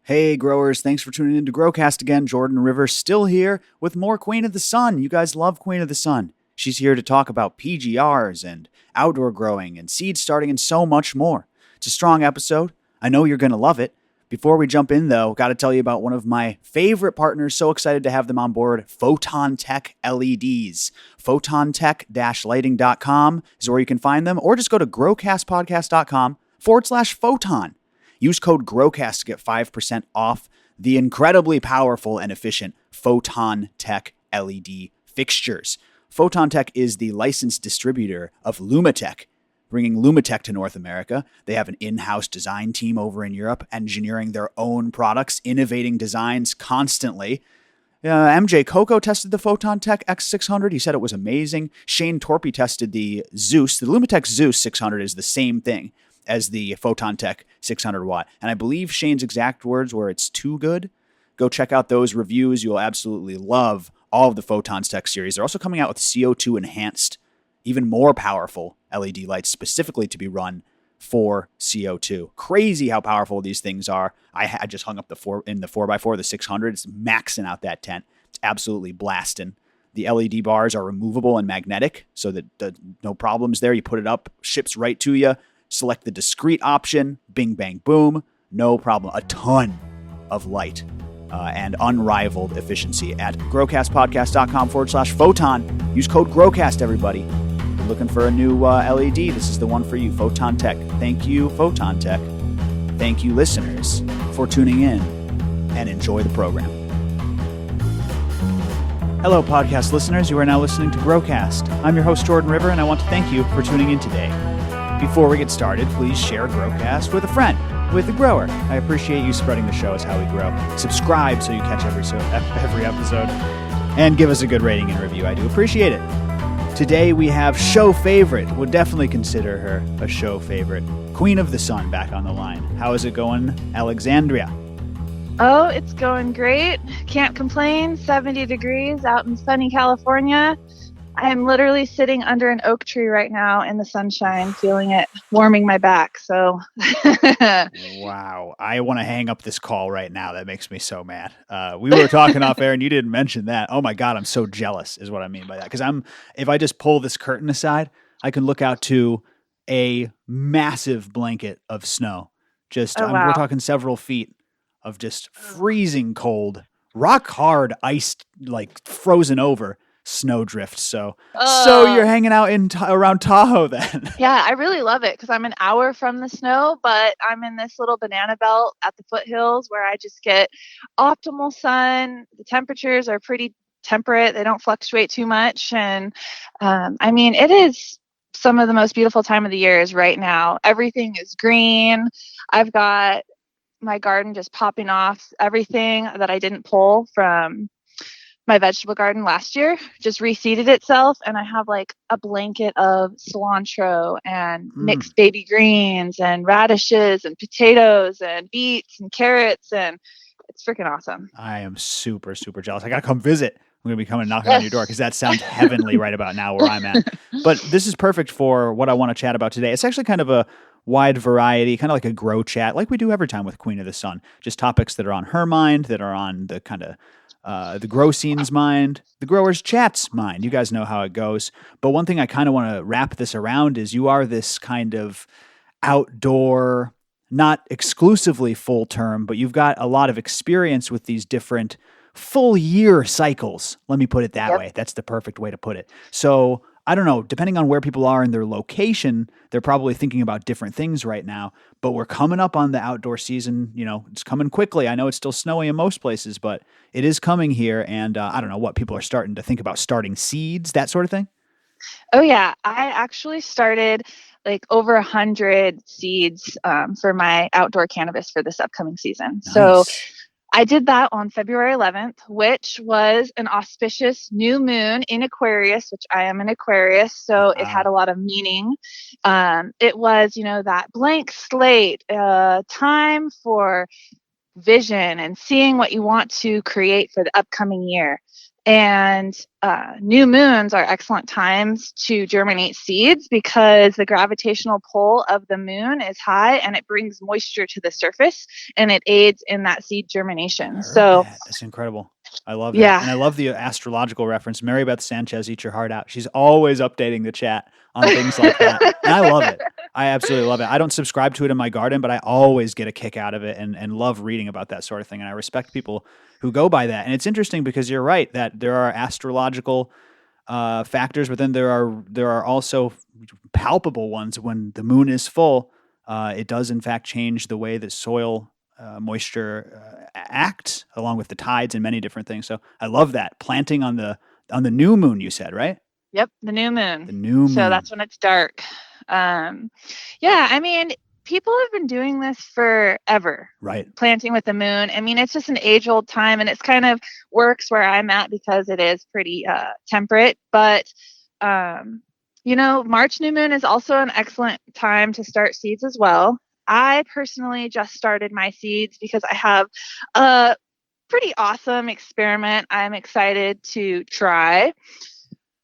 Hey growers, thanks for tuning in to GrowCast again. Jordan Rivers still here with more Queen of the Sun. You guys love Queen of the Sun. She's here to talk about PGRs and outdoor growing and seed starting and so much more. It's a strong episode. I know you're going to love it. Before we jump in though, got to tell you about one of my favorite partners. So excited to have them on board, Photon Tech LEDs. PhotonTech-lighting.com is where you can find them, or just go to growcastpodcast.com/photon. Use code GrowCast to get 5% off the incredibly powerful and efficient Photon Tech LED fixtures. Photon Tech is the licensed distributor of Lumitech, bringing Lumitech to North America. They have an in-house design team over in Europe, engineering their own products, innovating designs constantly. MJ Coco tested the Photon Tech X600. He said it was amazing. Shane Torpy tested the Zeus. The Lumitech Zeus 600 is the same thing as the Photon Tech 600 watt. And I believe Shane's exact words were, it's too good. Go check out those reviews. You'll absolutely love all of the Photon Tech series. They're also coming out with CO2 enhanced, even more powerful LED lights specifically to be run for CO2. Crazy how powerful these things are. I just hung up the 4x4, the 600. It's maxing out that tent. It's absolutely blasting. The LED bars are removable and magnetic, so that no problems there. You put it up, ships right to you. Select the discrete option, bing, bang, boom, no problem. A ton of light and unrivaled efficiency at growcastpodcast.com/photon. Use code GrowCast, everybody. If you're looking for a new LED, this is the one for you, Photon Tech. Thank you, Photon Tech. Thank you, listeners, for tuning in, and enjoy the program. Hello, podcast listeners. You are now listening to GrowCast. I'm your host, Jordan River, and I want to thank you for tuning in today. Before we get started, please share GrowCast with a friend, with a grower. I appreciate you spreading the show is how we grow. Subscribe so you catch every episode, and give us a good rating and review. I do appreciate it. Today we have show favorite, would definitely consider her a show favorite, Queen of the Sun back on the line. How is it going, Alexandria? Oh, it's going great. Can't complain. 70 degrees out in sunny California. I'm literally sitting under an oak tree right now in the sunshine, feeling it warming my back. So, wow. I want to hang up this call right now. That makes me so mad. We were talking off air and you didn't mention that. Oh my God, I'm so jealous is what I mean by that. Because if I just pull this curtain aside, I can look out to a massive blanket of snow. wow. We're talking several feet of just freezing cold, rock hard, iced, like frozen over snowdrift. So you're hanging out around Tahoe then? Yeah, I really love it because I'm an hour from the snow, but I'm in this little banana belt at the foothills where I just get optimal sun. The temperatures are pretty temperate. They don't fluctuate too much. And it is some of the most beautiful time of the year is right now. Everything is green. I've got my garden just popping off. Everything that I didn't pull from my vegetable garden last year just reseeded itself, and I have like a blanket of cilantro and mixed baby greens and radishes and potatoes and beets and carrots, and it's freaking awesome. I am super, super jealous. I gotta come visit. I'm gonna be coming knocking on your door because that sounds heavenly right about now where I'm at. But this is perfect for what I want to chat about today. It's actually kind of a wide variety, kind of like a grow chat, like we do every time with Queen of the Sun. Just topics that are on her mind, that are on the kind of the grow scene's mind, the growers chat's mind. You guys know how it goes. But one thing I kind of want to wrap this around is you are this kind of outdoor, not exclusively full term, but you've got a lot of experience with these different full year cycles. Let me put it that way. That's the perfect way to put it. So I don't know, depending on where people are in their location, they're probably thinking about different things right now, but we're coming up on the outdoor season. You know, it's coming quickly. I know it's still snowy in most places, but it is coming here. And I don't know what people are starting to think about, starting seeds, that sort of thing. Oh yeah. I actually started like over 100 seeds for my outdoor cannabis for this upcoming season. Nice. So I did that on February 11th, which was an auspicious new moon in Aquarius, which I am an Aquarius. So it had a lot of meaning. It was, that blank slate, time for vision and seeing what you want to create for the upcoming year. And new moons are excellent times to germinate seeds because the gravitational pull of the moon is high and it brings moisture to the surface and it aids in that seed germination. So that's incredible. I love that. Yeah. And I love the astrological reference. Mary Beth Sanchez, eat your heart out. She's always updating the chat on things like that. And I love it. I absolutely love it. I don't subscribe to it in my garden, but I always get a kick out of it and love reading about that sort of thing. And I respect people who go by that. And it's interesting because you're right that there are astrological factors, but then there are also palpable ones. When the moon is full, it does in fact change the way that soil moisture acts, along with the tides and many different things. So I love that. Planting on the new moon, you said, right? Yep, the new moon. The new moon. So that's when it's dark. Yeah, I mean, people have been doing this forever. Right. Planting with the moon. I mean, it's just an age-old time, and it's kind of works where I'm at because it is pretty temperate. But March new moon is also an excellent time to start seeds as well. I personally just started my seeds because I have a pretty awesome experiment I'm excited to try.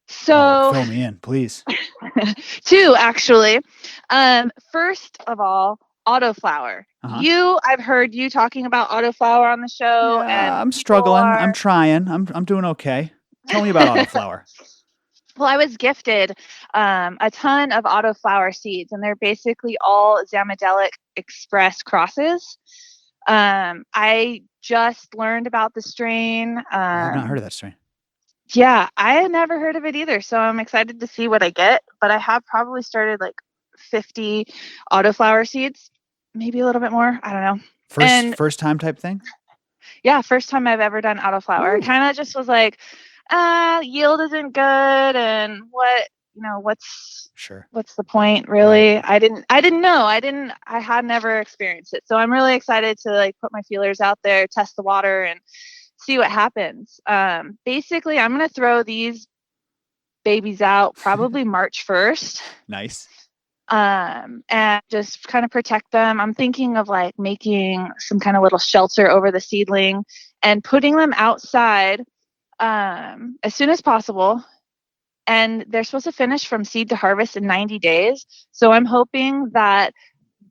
So fill me in, please. Two, actually. First of all, autoflower. I've heard you talking about autoflower on the show. Yeah, and I'm struggling. I'm trying. I'm doing okay. Tell me about autoflower. Well, I was gifted a ton of autoflower seeds, and they're basically all Zamidelic Express crosses. I just learned about the strain. I've not heard of that strain. Yeah, I had never heard of it either, so I'm excited to see what I get. But I have probably started like 50 autoflower seeds, maybe a little bit more. I don't know. First time type thing? Yeah, first time I've ever done autoflower. Kind of just was like, yield isn't good, and what's the point, really? Right. I didn't know. I had never experienced it, so I'm really excited to like put my feelers out there, test the water, and see what happens. Basically, I'm going to throw these babies out probably March 1st. Nice. And just kind of protect them. I'm thinking of like making some kind of little shelter over the seedling and putting them outside as soon as possible. And they're supposed to finish from seed to harvest in 90 days. So I'm hoping that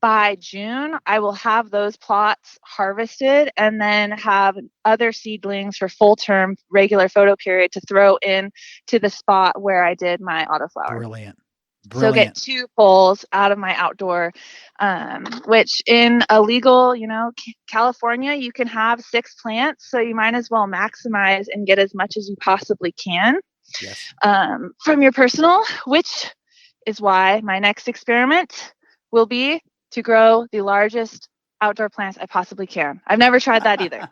by June, I will have those plots harvested and then have other seedlings for full term regular photo period to throw in to the spot where I did my autoflower. Brilliant. So get 2 poles out of my outdoor, which in a legal, California, you can have 6 plants. So you might as well maximize and get as much as you possibly can. Yes. From your personal, which is why my next experiment will be to grow the largest outdoor plants I possibly can. I've never tried that either.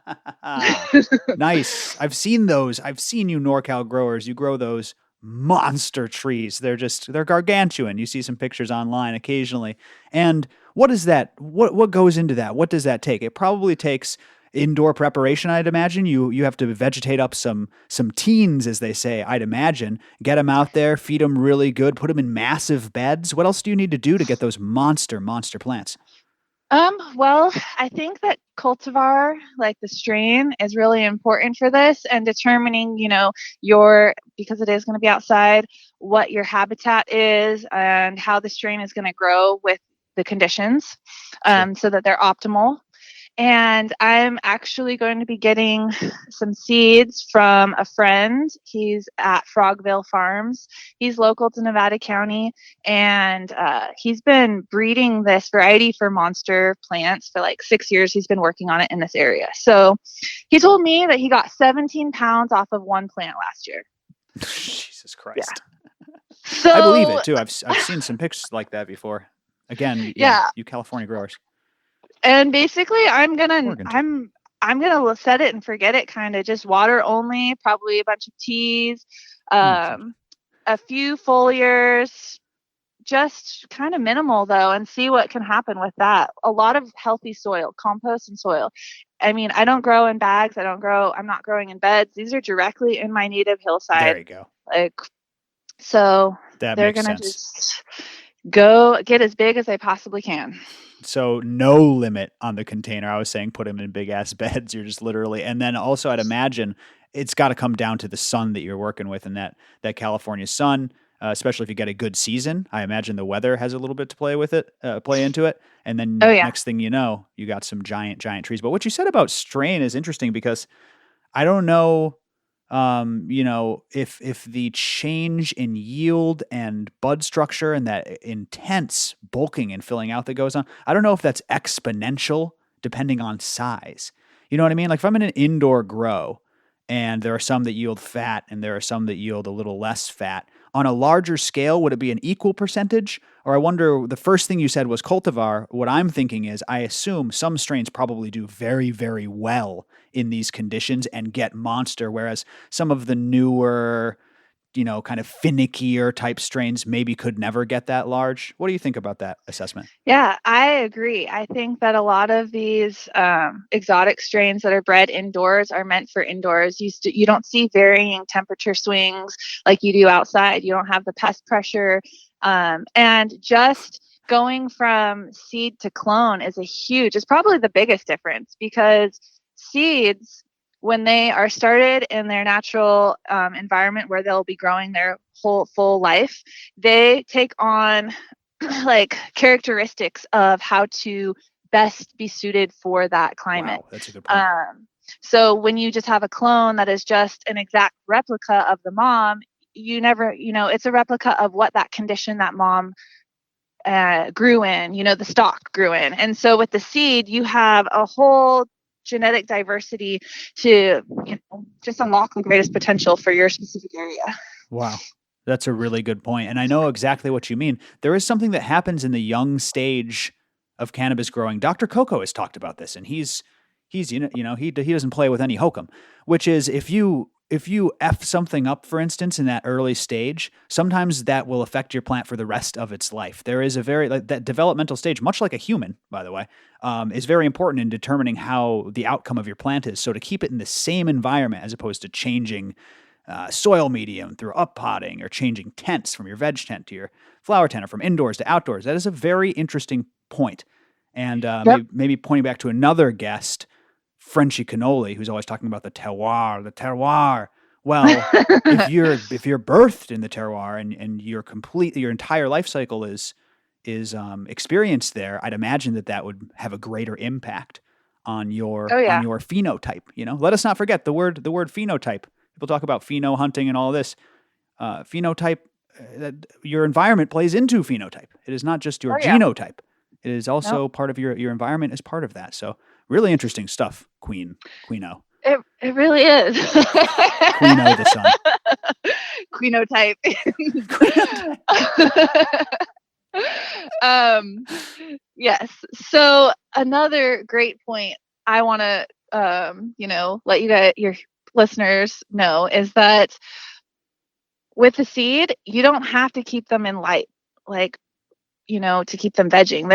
Nice. I've seen those. I've seen you NorCal growers. You grow those monster trees. They're gargantuan. You see some pictures online occasionally. And what is that? What goes into that? What does that take? It probably takes indoor preparation, I'd imagine. You have to vegetate up some teens, as they say, I'd imagine. Get them out there, feed them really good, put them in massive beds. What else do you need to do to get those monster plants? Well, I think that cultivar, like the strain, is really important for this, and determining, because it is going to be outside, what your habitat is and how the strain is going to grow with the conditions, so that they're optimal. And I'm actually going to be getting some seeds from a friend. He's at Frogville Farms. He's local to Nevada County, and he's been breeding this variety for monster plants for like 6 years. He's been working on it in this area. So he told me that he got 17 pounds off of one plant last year. Jesus Christ. Yeah. So I believe it too. I've seen some pictures like that before. Again, you California growers. And basically, I'm gonna set it and forget it. Kind of just water only. Probably a bunch of teas, a few foliars, just kind of minimal though, and see what can happen with that. A lot of healthy soil, compost and soil. I mean, I don't grow in bags. I'm not growing in beds. These are directly in my native hillside. There you go. So that they're makes gonna sense. just go get as big as they possibly can. So no limit on the container. I was saying put them in big ass beds. You're just literally, and then also I'd imagine it's got to come down to the sun that you're working with, and that California sun, especially if you get a good season. I imagine the weather has a little bit to play into it. And then Oh yeah. next thing you know, you got some giant trees. But what you said about strain is interesting because I don't know, if the change in yield and bud structure and that intense bulking and filling out that goes on, I don't know if that's exponential depending on size. You know what I mean? Like if I'm in an indoor grow and there are some that yield fat and there are some that yield a little less fat, on a larger scale, would it be an equal percentage? Or I wonder, the first thing you said was cultivar. What I'm thinking is I assume some strains probably do very, very well in these conditions and get monster, whereas some of the newer, kind of finickier type strains maybe could never get that large. What do you think about that assessment? Yeah, I agree. I think that a lot of these exotic strains that are bred indoors are meant for indoors. You don't see varying temperature swings like you do outside. You don't have the pest pressure. And just going from seed to clone is probably the biggest difference, because seeds, when they are started in their natural environment where they'll be growing their whole full life, they take on like characteristics of how to best be suited for that climate. Wow, that's a good point. So when you just have a clone that is just an exact replica of the mom, you never, it's a replica of what that condition that mom grew in, the stock grew in. And so with the seed, you have a whole genetic diversity to, just unlock the greatest potential for your specific area. Wow. That's a really good point. And I know exactly what you mean. There is something that happens in the young stage of cannabis growing. Dr. Coco has talked about this, and he doesn't play with any hokum, which is if you F something up, for instance, in that early stage, sometimes that will affect your plant for the rest of its life. There is that developmental stage, much like a human, by the way, is very important in determining how the outcome of your plant is. So to keep it in the same environment as opposed to changing soil medium through uppotting or changing tents from your veg tent to your flower tent or from indoors to outdoors. That is a very interesting point. And maybe pointing back to another guest, Frenchy Cannoli, who's always talking about the terroir. Well, if you're birthed in the terroir and your entire life cycle is experienced there, I'd imagine that would have a greater impact on your phenotype. Let us not forget the word phenotype. People talk about pheno hunting and all of this. Phenotype, your environment plays into phenotype. It is not just your genotype. It is also part of your environment is part of that. So really interesting stuff, Queeno. It really is. Queeno the sun. Queenotype. Yes. So another great point I want to, let you guys, your listeners know, is that with the seed, you don't have to keep them in light, to keep them vegging.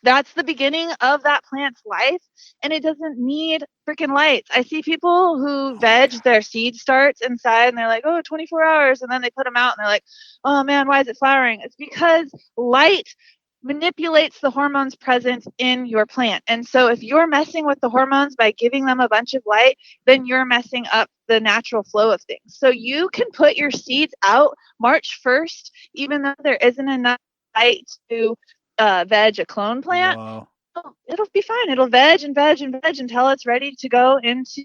That's the beginning of that plant's life, and it doesn't need freaking lights. I see people who veg their seed starts inside and they're like, 24 hours, and then they put them out and they're like, oh man, why is it flowering? It's because light manipulates the hormones present in your plant. And so if you're messing with the hormones by giving them a bunch of light, then you're messing up the natural flow of things. So you can put your seeds out March 1st, even though there isn't enough light to veg a clone plant. Wow. It'll be fine. It'll veg and veg and veg until it's ready to go into.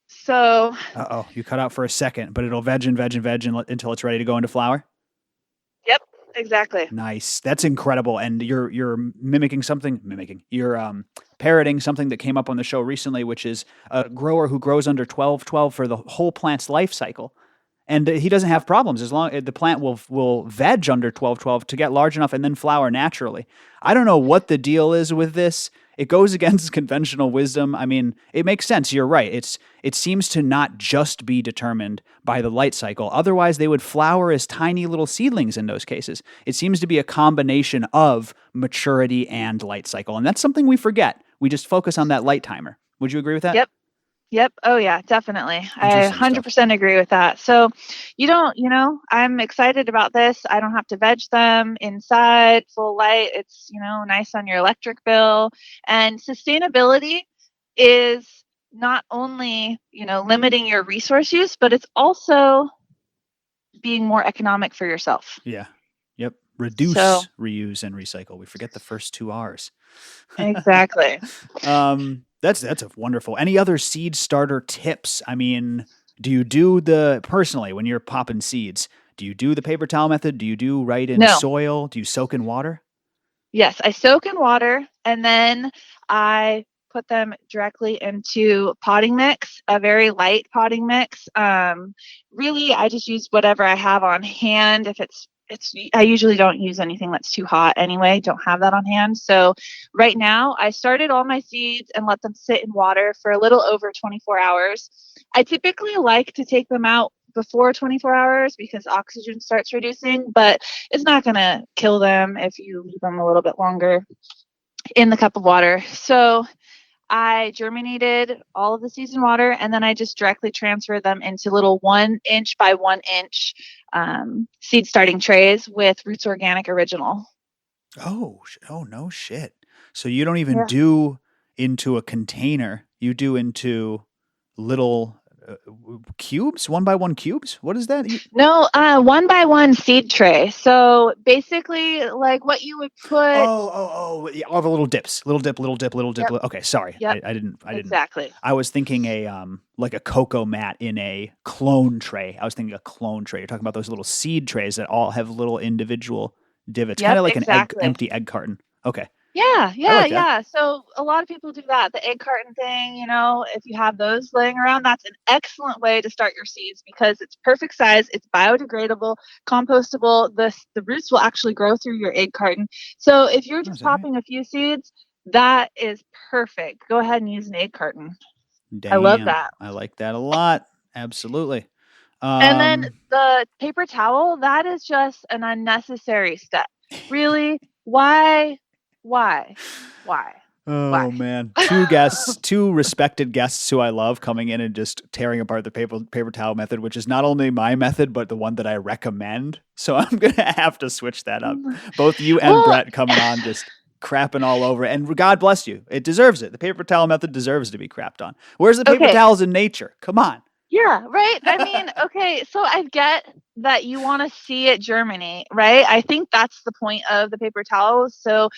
So. You cut out for a second, but it'll veg and veg and veg until it's ready to go into flower? Yep. Exactly. Nice. That's incredible. And you're you're parroting something that came up on the show recently, which is a grower who grows under 12/12 for the whole plant's life cycle. And he doesn't have problems as long as the plant will veg under 12/12 to get large enough and then flower naturally. I don't know what the deal is with this. It goes against conventional wisdom. I mean, it makes sense. You're right. It seems to not just be determined by the light cycle. Otherwise, they would flower as tiny little seedlings in those cases. It seems to be a combination of maturity and light cycle. And that's something we forget. We just focus on that light timer. Would you agree with that? Yep. Yep. Oh yeah, definitely. I Interesting stuff. 100% agree with that. So I'm excited about this. I don't have to veg them inside full light. It's, nice on your electric bill. And sustainability is not only, limiting your resource use, but it's also being more economic for yourself. Yeah. Yep. Reduce, reuse, and recycle. We forget the first two R's. Exactly. That's a wonderful. Any other seed starter tips? I mean, do you do personally when you're popping seeds? Do you do the paper towel method? Do you do right in soil? Do you soak in water? Yes, I soak in water and then I put them directly into potting mix, a very light potting mix. Really, I just use whatever I have on hand. If I usually don't use anything that's too hot anyway. Don't have that on hand. So right now I started all my seeds and let them sit in water for a little over 24 hours. I typically like to take them out before 24 hours because oxygen starts reducing, but it's not going to kill them if you leave them a little bit longer in the cup of water. So I germinated all of the seeds in water, and then I just directly transferred them into little 1 inch by 1 inch seed starting trays with Roots Organic Original. Oh, no shit. So you don't even do into a container. You do into little cubes, 1 by 1 cubes. What is that? No, 1 by 1 seed tray. So basically, like what you would put. All the little dips, little dip. Yep. Okay, sorry, Yep. I didn't. Exactly. I was thinking like a cocoa mat in a clone tray. I was thinking a clone tray. You're talking about those little seed trays that all have little individual divots, kind of like an empty egg carton. Okay. Yeah. So a lot of people do that. The egg carton thing, if you have those laying around, that's an excellent way to start your seeds because it's perfect size. It's biodegradable, compostable. The roots will actually grow through your egg carton. So if you're just popping a few seeds, that is perfect. Go ahead and use an egg carton. Damn, I love that. I like that a lot. Absolutely. And then the paper towel, that is just an unnecessary step. Really? Why? Oh man, two respected guests who I love coming in and just tearing apart the paper towel method, which is not only my method but the one that I recommend. So I'm gonna have to switch that up. Both you and Brett coming on just crapping all over it. And God bless you, it deserves it. The paper towel method deserves to be crapped on. Where's the paper towels in nature? Come on. Yeah, right. I mean, okay, so I get that you want to see it germinate, right? I think that's the point of the paper towels. So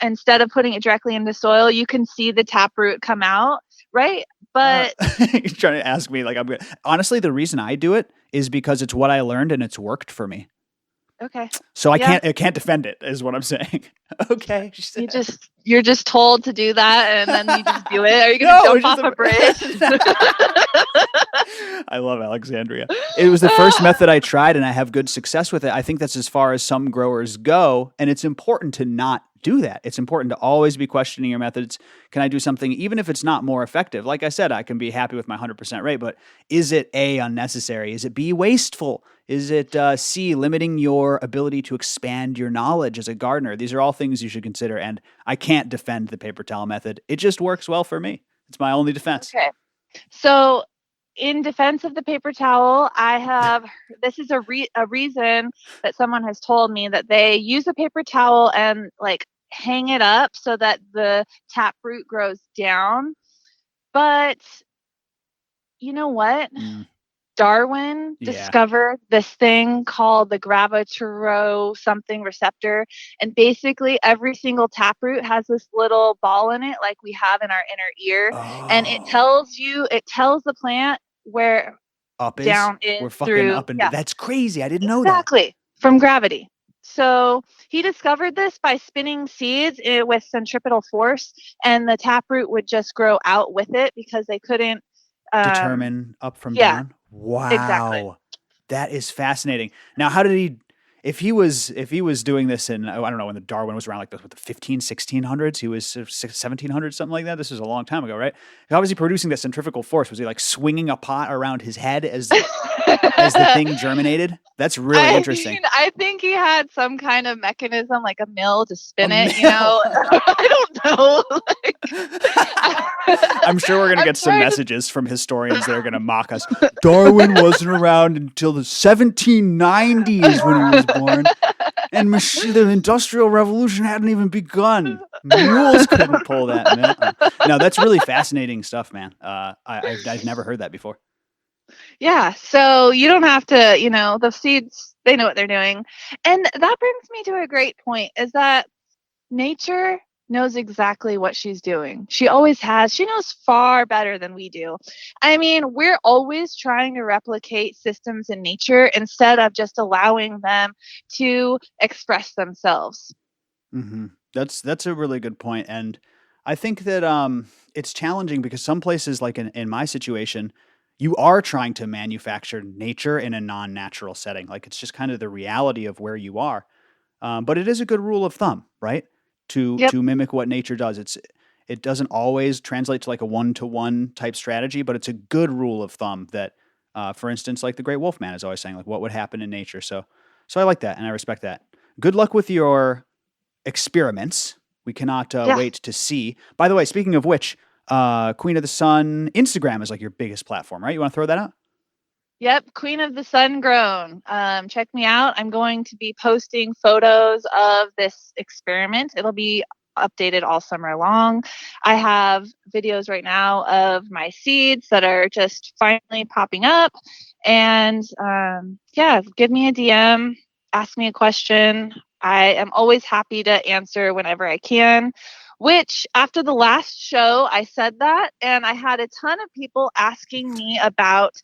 instead of putting it directly into soil, you can see the taproot come out, right? But you're trying to ask me like I'm good. Honestly, the reason I do it is because it's what I learned and it's worked for me. Okay. So I can't defend it is what I'm saying. Okay. You're just told to do that and then you just do it. Are you going to jump off a bridge? I love Alexandria. It was the first method I tried and I have good success with it. I think that's as far as some growers go, and it's important to not do that. It's important to always be questioning your methods. Can I do something even if it's not more effective? Like I said, I can be happy with my 100% rate, but is it A, unnecessary? Is it B, wasteful? Is it C, limiting your ability to expand your knowledge as a gardener? These are all things you should consider, and I can't defend the paper towel method. It just works well for me. It's my only defense. Okay. So in defense of the paper towel, this is a reason that someone has told me that they use a paper towel and like hang it up so that the taproot grows down. But you know what? Darwin discovered this thing called the gravitoro something receptor. And basically every single taproot has this little ball in it like we have in our inner ear. Oh. And it tells the plant where up is? Down is. We're fucking through, up and that's crazy. I didn't know that. Exactly. From gravity. So he discovered this by spinning seeds with centripetal force, and the taproot would just grow out with it because they couldn't determine up from down. Wow. Exactly. That is fascinating. Now, how did he, if he was doing this in, I don't know, when the Darwin was around like the 1600s, he was 1700s, something like that. This was a long time ago, right? How was he producing that centrifugal force? Was he like swinging a pot around his head as the thing germinated? That's really interesting. I think he had some kind of mechanism, like a mill to spin it, I don't know. I'm sure we're going to I'm get some trying to- messages from historians that are going to mock us. Darwin wasn't around until the 1790s when he was born, and the Industrial Revolution hadn't even begun. Mules couldn't pull that mill. No, that's really fascinating stuff, man. I've never heard that before. Yeah, so you don't have to, the seeds, they know what they're doing. And that brings me to a great point, is that nature knows exactly what she's doing. She always has. She knows far better than we do. I mean, we're always trying to replicate systems in nature instead of just allowing them to express themselves. Mm-hmm. That's a really good point. And I think that it's challenging because some places, like in my situation, you are trying to manufacture nature in a non-natural setting. Like it's just kind of the reality of where you are. But it is a good rule of thumb, right? To mimic what nature does. It doesn't always translate to like a one-to-one type strategy, but it's a good rule of thumb that, for instance, like the Great Wolf Man is always saying, like what would happen in nature. So I like that and I respect that. Good luck with your experiments. We cannot wait to see. By the way, speaking of which, Queen of the Sun Instagram is like your biggest platform, right? You want to throw that out? Yep, Queen of the Sun Grown. Check me out. I'm going to be posting photos of this experiment. It'll be updated all summer long. I have videos right now of my seeds that are just finally popping up. And give me a DM, ask me a question. I am always happy to answer whenever I can. Which, after the last show, I said that, and I had a ton of people asking me about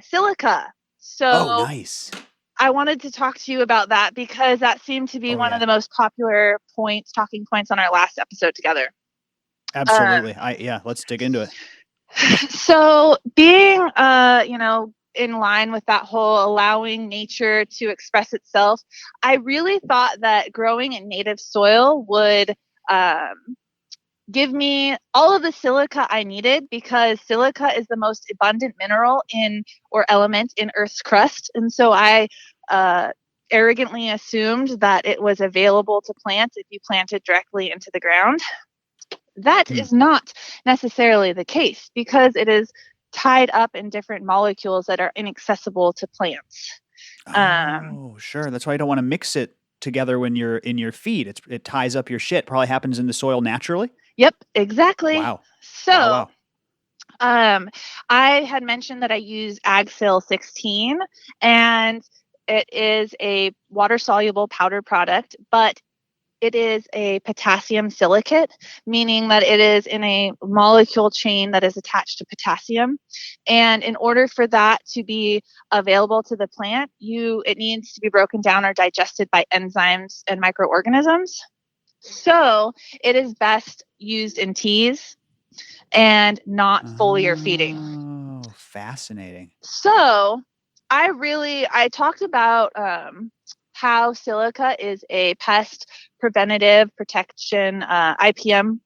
silica. So nice. I wanted to talk to you about that because that seemed to be one of the most popular talking points on our last episode together. Absolutely. Let's dig into it. So being, in line with that whole allowing nature to express itself, I really thought that growing in native soil would give me all of the silica I needed, because silica is the most abundant mineral or element in Earth's crust. And so I arrogantly assumed that it was available to plant if you planted directly into the ground. That is not necessarily the case, because it is tied up in different molecules that are inaccessible to plants. Sure. That's why you don't want to mix it together when you're in your feed. It ties up your shit. Probably happens in the soil naturally. Yep, exactly. Wow. So, wow. I had mentioned that I use AgSil 16, and it is a water-soluble powder product, but it is a potassium silicate, meaning that it is in a molecule chain that is attached to potassium. And in order for that to be available to the plant, it needs to be broken down or digested by enzymes and microorganisms. So it is best used in teas and not foliar feeding. Oh, fascinating. So I talked about how silica is a pest preventative protection IPM,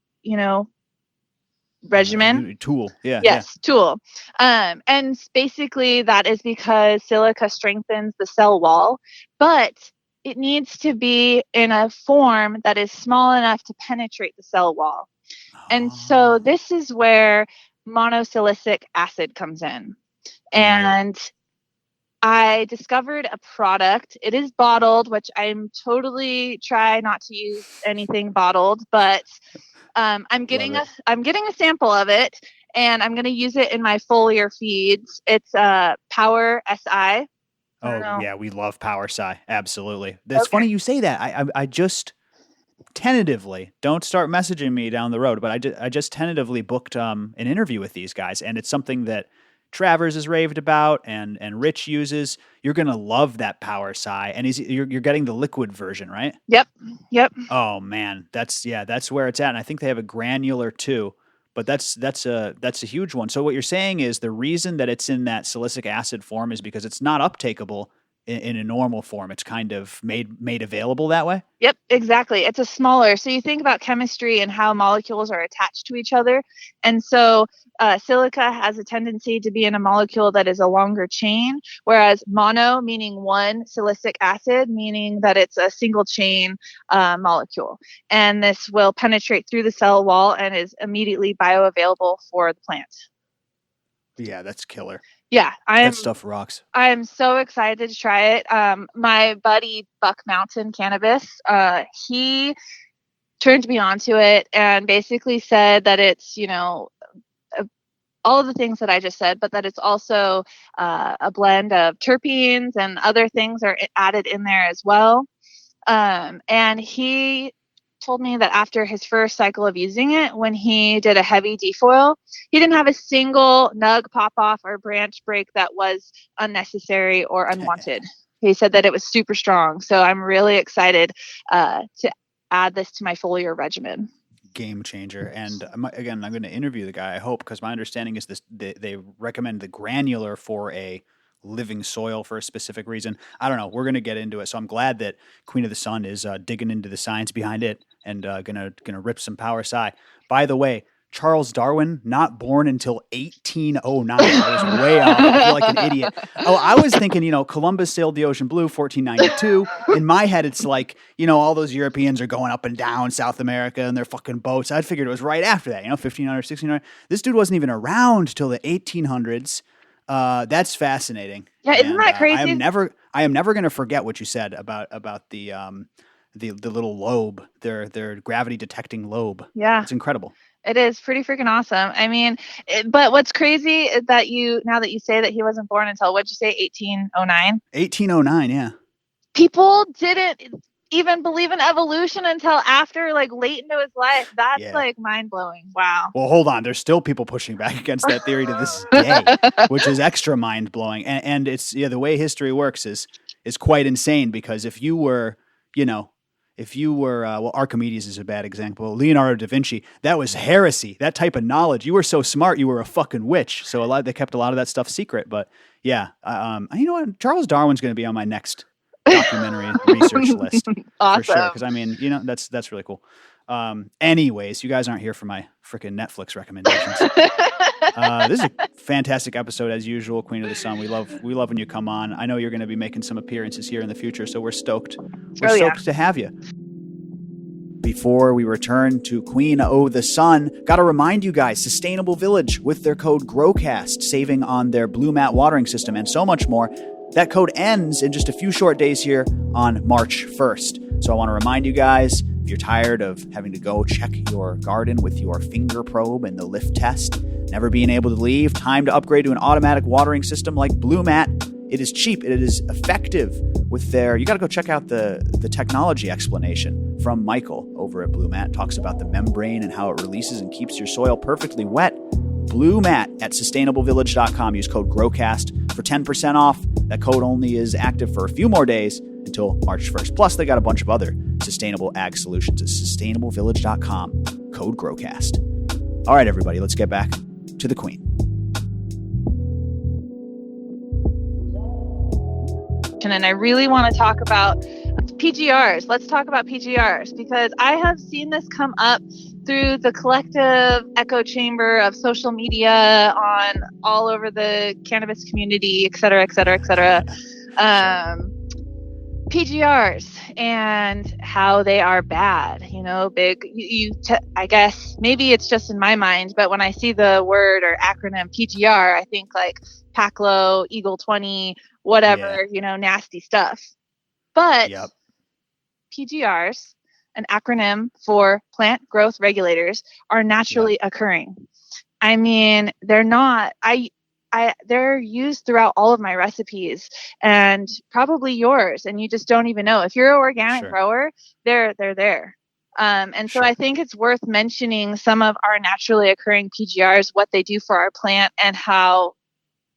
regimen. Tool. Yeah. Yes, tool. And basically that is because silica strengthens the cell wall, but it needs to be in a form that is small enough to penetrate the cell wall. And so this is where monosilicic acid comes in. And I discovered a product. It is bottled, which I'm totally try not to use anything bottled, but I'm getting a sample of it, and I'm going to use it in my foliar feeds. It's Power SI. Oh yeah, we love Power SI. Absolutely. That's funny you say that. I just tentatively, don't start messaging me down the road, but I just tentatively booked an interview with these guys, and it's something that Travers has raved about and Rich uses. You're going to love that Power SI, and you're getting the liquid version, right? Yep. Oh man, that's where it's at. And I think they have a granular too, but that's a huge one. So what you're saying is the reason that it's in that silicic acid form is because it's not uptakeable in a normal form. It's kind of made available that way. Yep, exactly. It's a smaller. So you think about chemistry and how molecules are attached to each other. And so silica has a tendency to be in a molecule that is a longer chain, whereas mono, meaning one, silicic acid, meaning that it's a single chain molecule. And this will penetrate through the cell wall and is immediately bioavailable for the plant. Yeah, that's killer. Yeah, that stuff rocks. I'm so excited to try it. My buddy Buck Mountain Cannabis, he turned me onto it and basically said that it's, all of the things that I just said, but that it's also a blend of terpenes and other things are added in there as well. And he told me that after his first cycle of using it, when he did a heavy defoil, he didn't have a single nug pop off or branch break that was unnecessary or unwanted. He said that it was super strong. So I'm really excited to add this to my foliar regimen. Game changer. And again, I'm going to interview the guy, I hope, because my understanding is they recommend the granular for a living soil for a specific reason. I don't know. We're going to get into it. So I'm glad that Queen of the Sun is digging into the science behind it and gonna rip some power psi. By the way, Charles Darwin, not born until 1809. I was way off. I feel like an idiot. Oh, I was thinking, Columbus sailed the ocean blue, 1492. In my head, it's like, all those Europeans are going up and down South America in their fucking boats. I'd figured it was right after that, 1500, 1600. This dude wasn't even around till the 1800s. That's fascinating. Yeah, isn't that crazy? I am never going to forget what you said about the little lobe, their gravity detecting lobe. Yeah, it's incredible. It is pretty freaking awesome. I mean, but what's crazy is that now that you say that he wasn't born until, what'd you say, 1809? 1809, yeah. People didn't even believe in evolution until after, late into his life. That's mind blowing. Wow. Well, hold on. There's still people pushing back against that theory to this day, which is extra mind blowing. And it's the way history works is quite insane, because if you were, Archimedes is a bad example. Leonardo da Vinci, that was heresy. That type of knowledge. You were so smart, you were a fucking witch. So they kept a lot of that stuff secret. But yeah, you know what? Charles Darwin's going to be on my next documentary research list. Awesome. For sure. Because that's really cool. Anyways, you guys aren't here for my freaking Netflix recommendations. This is a fantastic episode as usual, Queen of the Sun. We love when you come on. I know you're going to be making some appearances here in the future, so we're stoked. We're stoked to have you. Before we return to Queen of the Sun, got to remind you guys, Sustainable Village with their code GrowCast, saving on their Blue Mat watering system and so much more. That code ends in just a few short days here on March 1st. So I want to remind you guys, if you're tired of having to go check your garden with your finger probe and the lift test, never being able to leave, time to upgrade to an automatic watering system like Blue Mat. It is cheap. It is effective with you got to go check out the technology explanation from Michael over at Blue Mat. Talks about the membrane and how it releases and keeps your soil perfectly wet. Blue Mat at sustainablevillage.com. Use code GrowCast for 10% off. That code only is active for a few more days until March 1st. Plus, they got a bunch of other sustainable ag solutions at sustainablevillage.com. Code GrowCast. All right, everybody, let's get back to the Queen. And I really want to talk about PGRs. Let's talk about PGRs, because I have seen this come up through the collective echo chamber of social media on all over the cannabis community, et cetera, et cetera, et cetera. PGRs and how they are bad, I guess maybe it's just in my mind, but when I see the word or acronym PGR, I think like Paclo, Eagle 20, whatever, nasty stuff. But PGRs, an acronym for plant growth regulators, are naturally occurring. I mean, they're not, they're used throughout all of my recipes and probably yours, and you just don't even know. If you're an organic grower, they're there. And so I think it's worth mentioning some of our naturally occurring PGRs, what they do for our plant, and how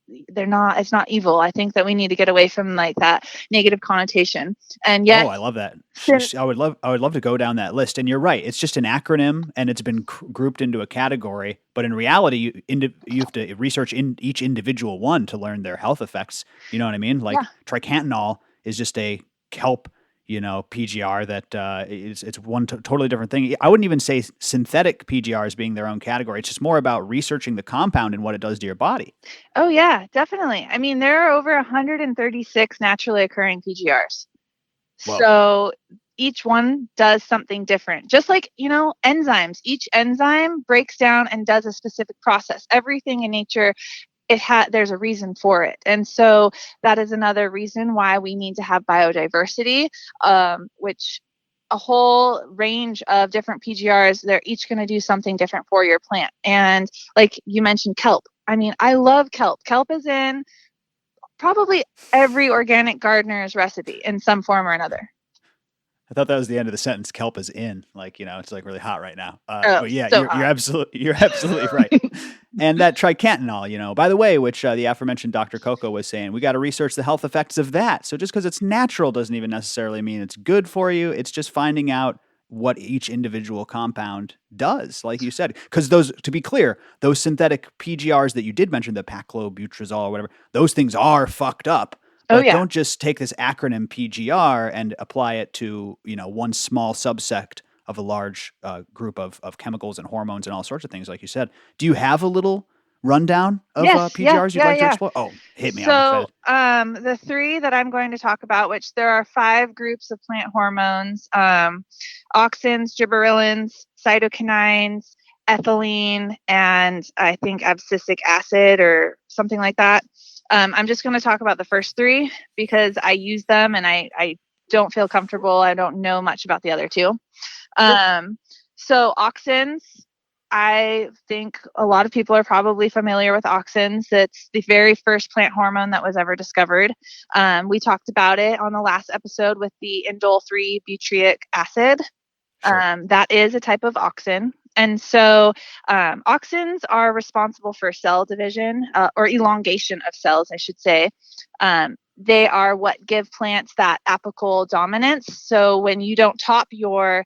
it's not evil. I think that we need to get away from like that negative connotation. And yet, I love that. I would love to go down that list. And you're right. It's just an acronym and it's been grouped into a category. But in reality, you have to research in each individual one to learn their health effects. You know what I mean? Like tricantanol is just a kelp, PGR that it's one totally different thing. I wouldn't even say synthetic PGRs being their own category. It's just more about researching the compound and what it does to your body. Oh yeah, definitely. I mean, there are over 136 naturally occurring PGRs. Whoa. So each one does something different. Just like, enzymes. Each enzyme breaks down and does a specific process. Everything in nature, there's a reason for it. And so that is another reason why we need to have biodiversity, which a whole range of different PGRs, they're each going to do something different for your plant. And like you mentioned, kelp. I mean, I love kelp. Kelp is in probably every organic gardener's recipe in some form or another. I thought that was the end of the sentence. Kelp is in, like, it's like really hot right now. But yeah, so you're absolutely right. And that tricantanol, by the way, which the aforementioned Dr. Coco was saying, we got to research the health effects of that. So just because it's natural doesn't even necessarily mean it's good for you. It's just finding out what each individual compound does, like you said. Because to be clear, those synthetic PGRs that you did mention, the paclobutrazol or whatever, those things are fucked up. But don't just take this acronym PGR and apply it to, one small subsect of a large group of chemicals and hormones and all sorts of things, like you said. Do you have a little rundown of PGRs you'd like to explore? Oh, hit me. So the three that I'm going to talk about, which there are 5 groups of plant hormones, auxins, gibberellins, cytokinins, ethylene, and I think abscisic acid or something like that. I'm just going to talk about the first 3 because I use them and I don't feel comfortable. I don't know much about the other 2. So auxins, I think a lot of people are probably familiar with auxins. It's the very first plant hormone that was ever discovered. We talked about it on the last episode with the indole 3-butyric acid. Sure. That is a type of auxin. And so auxins are responsible for cell division or elongation of cells, I should say. They are what give plants that apical dominance. So when you don't top your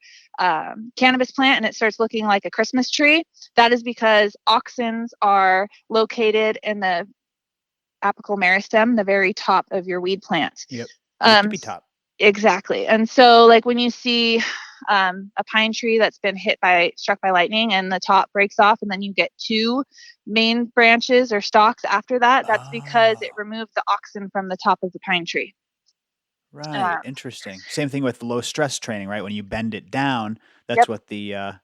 cannabis plant and it starts looking like a Christmas tree, that is because auxins are located in the apical meristem, the very top of your weed plant. Yep. To be top. Exactly. And so like when you see a pine tree that's been struck by lightning and the top breaks off and then you get 2 main branches or stalks after that, that's because it removed the auxin from the top of the pine tree. Right. Interesting. Same thing with low stress training, right? When you bend it down, that's what the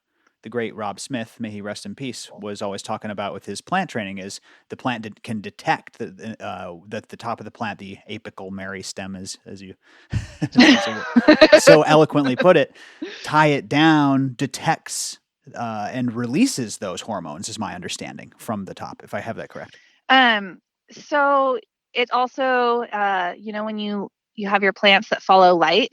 great Rob Smith, may he rest in peace, was always talking about with his plant training is the plant can detect that the top of the plant, the apical meristem, as you so eloquently put it, tie it down, detects and releases those hormones, is my understanding from the top, if I have that correct. So it also, when you have your plants that follow light,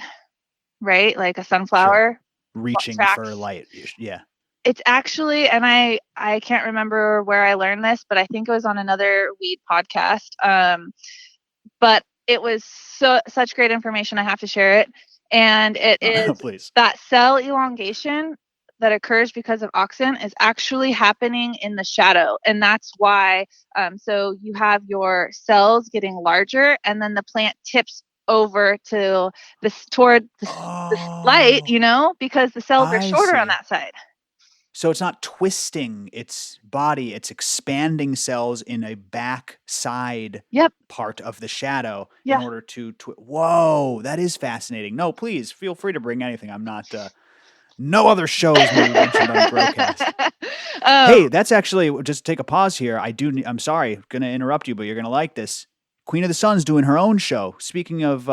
right? Like a sunflower. Sure. Reaching for light. Yeah. It's actually, and I can't remember where I learned this, but I think it was on another weed podcast. But it was such great information. I have to share it. And it is that cell elongation that occurs because of auxin is actually happening in the shadow. And that's why, so you have your cells getting larger and then the plant tips over to toward this light, because the cells are shorter on that side. So it's not twisting its body, it's expanding cells in a back side part of the shadow in order to whoa, that is fascinating. No, please feel free to bring anything. I'm not no other shows maybe mentioned on GrowCast. Hey, that's actually, just take a pause here. I'm sorry, going to interrupt you, but you're going to like this. Queen of the Sun's doing her own show. Speaking of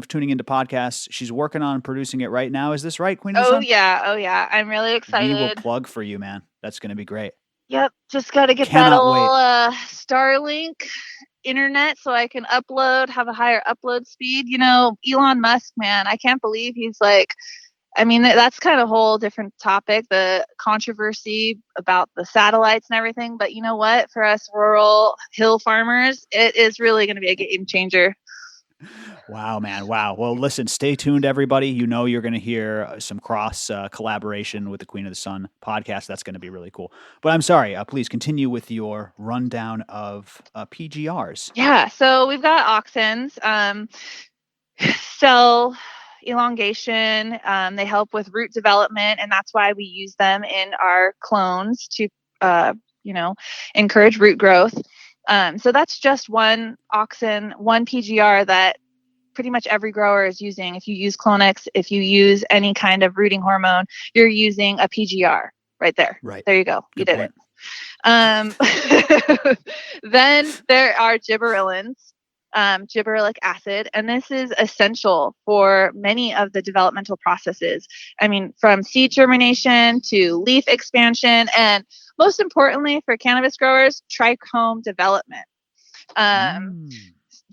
tuning into podcasts, she's working on producing it right now. Is this right, Queen of the Sun? Oh yeah. I'm really excited. We will plug for you, man. That's going to be great. Yep. Just got to get that old Starlink internet so I can have a higher upload speed. Elon Musk, man, I can't believe he's like I mean, that's kind of a whole different topic, the controversy about the satellites and everything. But you know what? For us rural hill farmers, it is really going to be a game changer. Wow, man. Wow. Well, listen, stay tuned, everybody. You know, you're going to hear some cross collaboration with the Queen of the Sun podcast. That's going to be really cool. But I'm sorry. Please continue with your rundown of PGRs. Yeah. So we've got auxins, cell elongation. They help with root development, and that's why we use them in our clones to, encourage root growth. So that's just one auxin, one PGR that pretty much every grower is using. If you use Clonex, if you use any kind of rooting hormone, you're using a PGR right there. Right. There you go. You Good did point. it. Then there are gibberellins, gibberellic acid, and this is essential for many of the developmental processes. I mean, from seed germination to leaf expansion, and most importantly for cannabis growers, trichome development.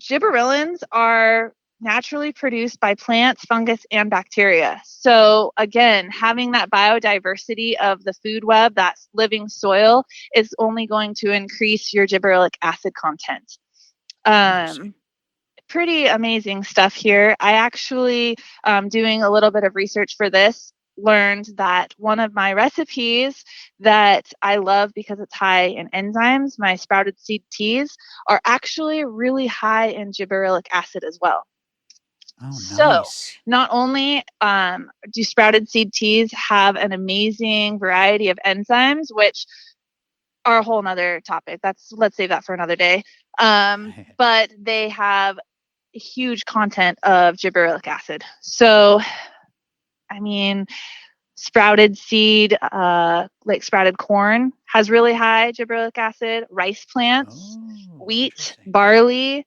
Gibberellins are naturally produced by plants, fungus, and bacteria. So again, having that biodiversity of the food web, that living soil, is only going to increase your gibberellic acid content. Pretty amazing stuff here. I actually, doing a little bit of research for this, learned that one of my recipes that I love because it's high in enzymes, my sprouted seed teas, are actually really high in gibberellic acid as well. Oh, nice. So not only do sprouted seed teas have an amazing variety of enzymes, which are a whole nother topic. Let's save that for another day. But they have a huge content of gibberellic acid. So, I mean, sprouted seed, like sprouted corn, has really high gibberellic acid. Rice plants, wheat, barley,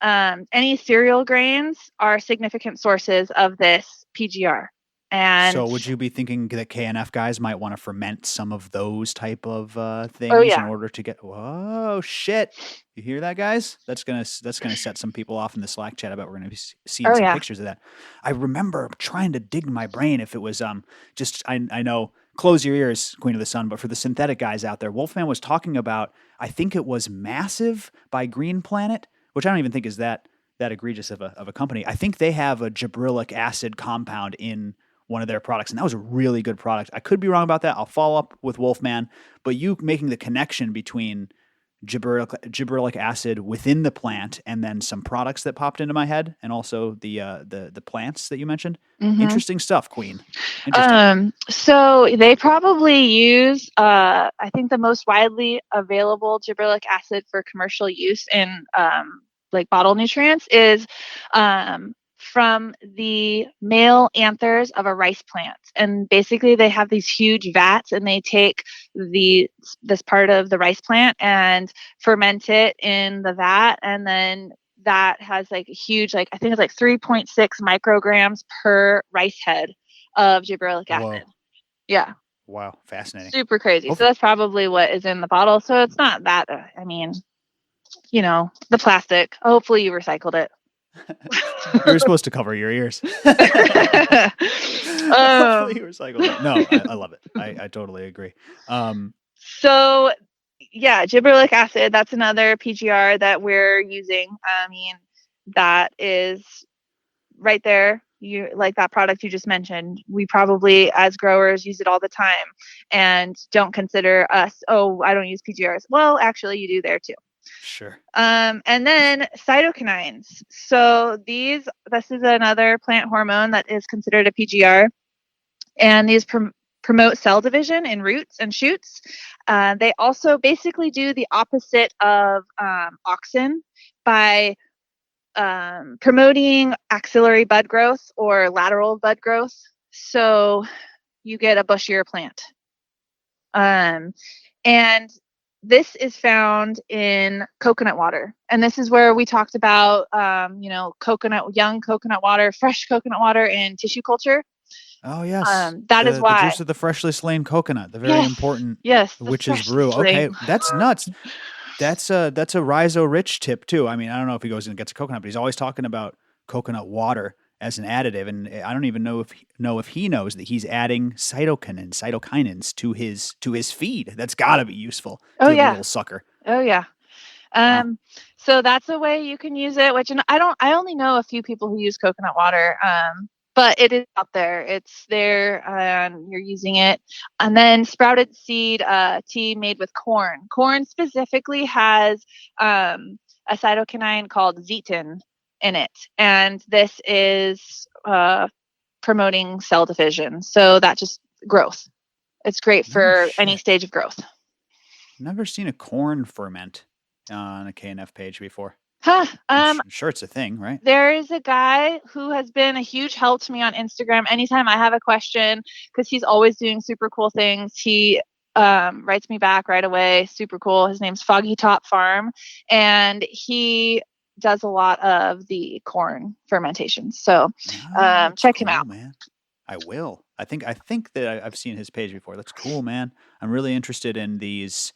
any cereal grains are significant sources of this PGR. And so would you be thinking that KNF guys might want to ferment some of those type of things in order to get, whoa, shit. You hear that, guys? That's gonna set some people off in the Slack chat. I bet we're going to be seeing some pictures of that. I remember trying to dig my brain if it was just, I know, close your ears, Queen of the Sun, but for the synthetic guys out there, Wolfman was talking about, I think it was Massive by Green Planet, which I don't even think is that egregious of a company. I think they have a gibberellic acid compound in one of their products, and that was a really good product. I could be wrong about that. I'll follow up with Wolfman, but you making the connection between gibberellic acid within the plant and then some products that popped into my head, and also the plants that you mentioned. Mm-hmm. Interesting stuff, Queen. So they probably use, I think the most widely available gibberellic acid for commercial use in like bottle nutrients is from the male anthers of a rice plant. And basically they have these huge vats, and they take this part of the rice plant and ferment it in the vat. And then that has like a huge, like, I think it's like 3.6 micrograms per rice head of gibberellic acid. Whoa. Yeah. Wow. Fascinating. Super crazy. So that's probably what is in the bottle. So it's not that, I mean, you know, the plastic, hopefully you recycled it. You were supposed to cover your ears. Hopefully you recycled it. No, I love it. I totally agree. So yeah, gibberellic acid, that's another PGR that we're using. I mean, that is right there. You like that product you just mentioned. We probably, as growers, use it all the time and don't consider us, oh, I don't use PGRs. Well, actually you do there too. Sure. And then cytokinins. So this is another plant hormone that is considered a PGR, and these promote cell division in roots and shoots. They also basically do the opposite of auxin by promoting axillary bud growth or lateral bud growth. So you get a bushier plant. And this is found in coconut water. And this is where we talked about, young coconut water, fresh coconut water in tissue culture. Oh, yes. That is why. The juice of the freshly slain coconut, the very important witch's brew. Slain. Okay, that's nuts. That's a rhizo-rich tip, too. I mean, I don't know if he goes and gets a coconut, but he's always talking about coconut water as an additive, and I don't even know if he knows that he's adding cytokinins to his feed. That's got to be useful Oh to the yeah. little sucker. Oh yeah. Wow. So that's a way you can use it, which, and I only know a few people who use coconut water. But it is out there. It's there, and you're using it. And then sprouted seed tea made with corn. Corn specifically has a cytokinin called zeatin in it, and this is promoting cell division. So that just growth. It's great for any stage of growth. Never seen a corn ferment on a KNF page before. Huh. I'm sure it's a thing, right? There is a guy who has been a huge help to me on Instagram. Anytime I have a question, because he's always doing super cool things, he writes me back right away. Super cool. His name's Foggy Top Farm, and he does a lot of the corn fermentation. So check him out, man. I will. I think that I've seen his page before. That's cool, man. I'm really interested in these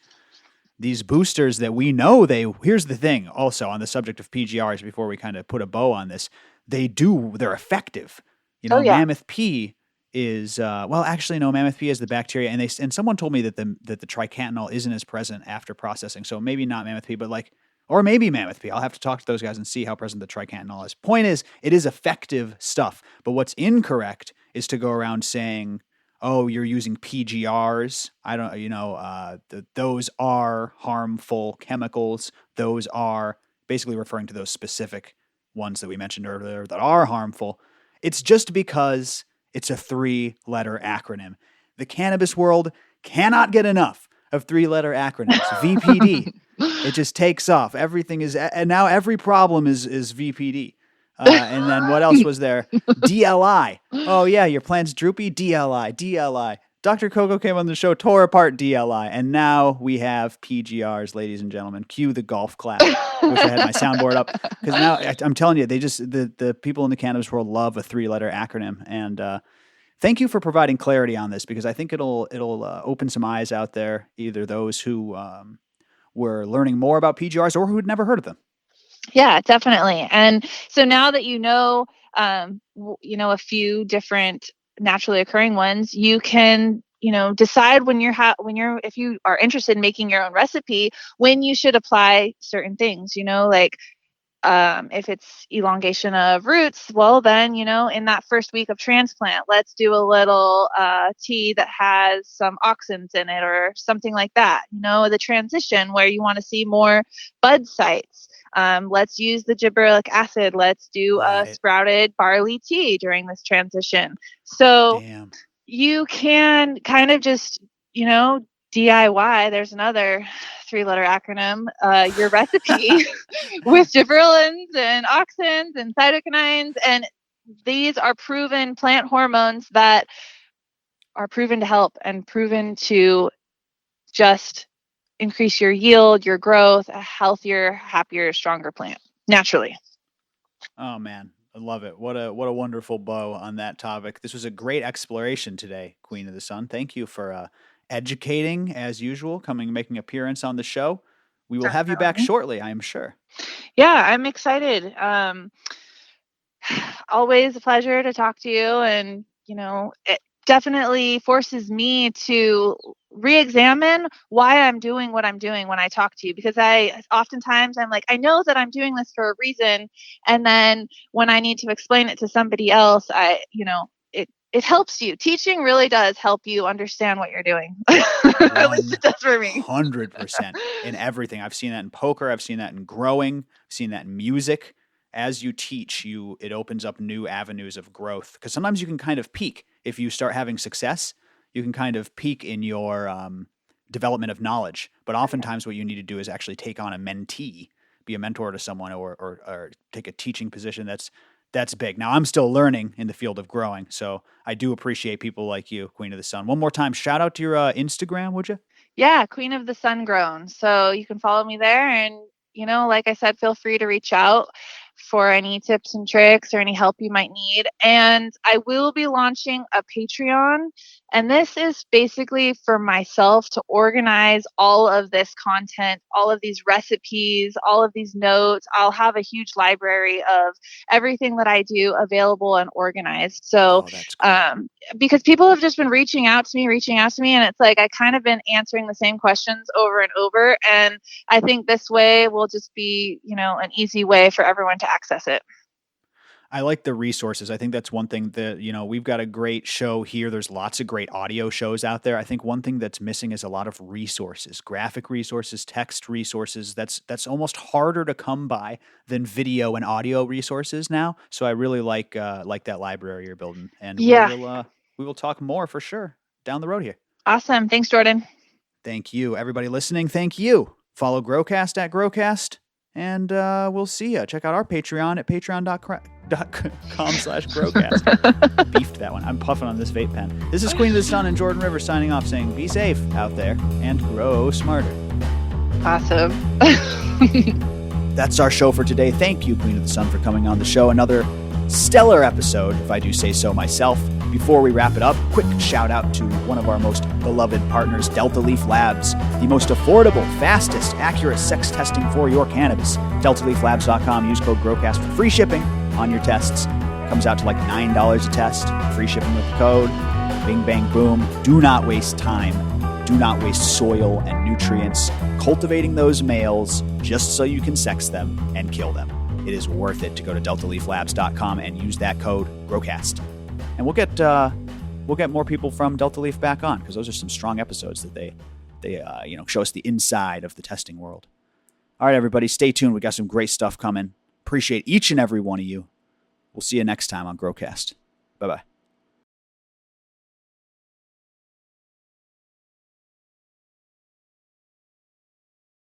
boosters that we know here's the thing also on the subject of PGRs before we kind of put a bow on this. They're effective. Mammoth P is, actually no, Mammoth P is the bacteria, and someone told me that the tricantanol isn't as present after processing. So maybe not Mammoth P, but or maybe Mammoth P. I'll have to talk to those guys and see how present the tricantanol is. Point is, it is effective stuff. But what's incorrect is to go around saying, oh, you're using PGRs. I don't, those are harmful chemicals. Those are basically referring to those specific ones that we mentioned earlier that are harmful. It's just because it's a 3-letter acronym. The cannabis world cannot get enough of 3-letter acronyms. VPD. It just takes off. Everything is, and now every problem is VPD. And then what else was there? DLI. Oh yeah, your plant's droopy. DLI. Dr. Coco came on the show, tore apart DLI, and now we have PGRs, ladies and gentlemen. Cue the golf clap. Wish I had my soundboard up, because now I'm telling you, the people in the cannabis world love a 3-letter acronym. And thank you for providing clarity on this, because I think it'll open some eyes out there, either those who were learning more about PGRs or who had never heard of them. Yeah, definitely. And so now that you know a few different naturally occurring ones, you can, decide if you are interested in making your own recipe, when you should apply certain things, like if it's elongation of roots, well then, in that first week of transplant, let's do a little tea that has some auxins in it or something like that. The transition where you want to see more bud sites. Let's use the gibberellic acid. Let's do a sprouted barley tea during this transition. So you can kind of just, DIY, there's another 3-letter acronym, your recipe with gibberellins and auxins and cytokinins. And these are proven plant hormones that are proven to help and proven to just increase your yield, your growth, a healthier, happier, stronger plant naturally. Oh man, I love it. What a wonderful bow on that topic. This was a great exploration today, Queen of the Sun. Thank you for educating as usual, making appearance on the show. We will have you back shortly, I am sure. Yeah, I'm excited. Always a pleasure to talk to you, and it definitely forces me to re-examine why I'm doing what I'm doing when I talk to you, because oftentimes I'm like, I know that I'm doing this for a reason, and then when I need to explain it to somebody else, it helps you. Teaching really does help you understand what you're doing. At least it does for me. 100% in everything. I've seen that in poker. I've seen that in growing. I've seen that in music. As you teach, it opens up new avenues of growth. Because sometimes you can kind of peak. If you start having success, you can kind of peak in your development of knowledge. But oftentimes what you need to do is actually take on a mentee, be a mentor to someone, or take a teaching position. That's big. Now, I'm still learning in the field of growing, so I do appreciate people like you, Queen of the Sun. One more time, shout out to your Instagram, would you? Yeah, Queen of the Sun Grown. So you can follow me there, and like I said, feel free to reach out for any tips and tricks or any help you might need. And I will be launching a Patreon, And this is basically for myself to organize all of this content, all of these recipes, all of these notes. I'll have a huge library of everything that I do available and organized. So, that's cool. because people have just been reaching out to me, and it's like I kind of been answering the same questions over and over. And I think this way will just be, an easy way for everyone to access it. I like the resources. I think that's one thing that, we've got a great show here. There's lots of great audio shows out there. I think one thing that's missing is a lot of resources, graphic resources, text resources. That's almost harder to come by than video and audio resources now. So I really like that library you're building. And we will talk more for sure down the road here. Awesome. Thanks, Jordan. Thank you. Everybody listening, thank you. Follow GrowCast at GrowCast. And we'll see you. Check out our Patreon at patreon.com/growcast. Beefed that one. I'm puffing on this vape pen. This is Queen of the Sun and Jordan Rivers signing off saying be safe out there and grow smarter. Awesome. That's our show for today. Thank you, Queen of the Sun, for coming on the show. Another stellar episode, if I do say so myself. Before we wrap it up, quick shout out to one of our most beloved partners, Delta Leaf Labs, the most affordable, fastest, accurate sex testing for your cannabis. DeltaLeafLabs.com. Use code GrowCast for free shipping on your tests. Comes out to like $9 a test. Free shipping with the code. Bing, bang, boom. Do not waste time. Do not waste soil and nutrients cultivating those males just so you can sex them and kill them. It is worth it to go to DeltaLeafLabs.com and use that code GrowCast. And we'll get more people from Delta Leaf back on, because those are some strong episodes that they show us the inside of the testing world. All right, everybody, stay tuned. We got some great stuff coming. Appreciate each and every one of you. We'll see you next time on GrowCast. Bye-bye.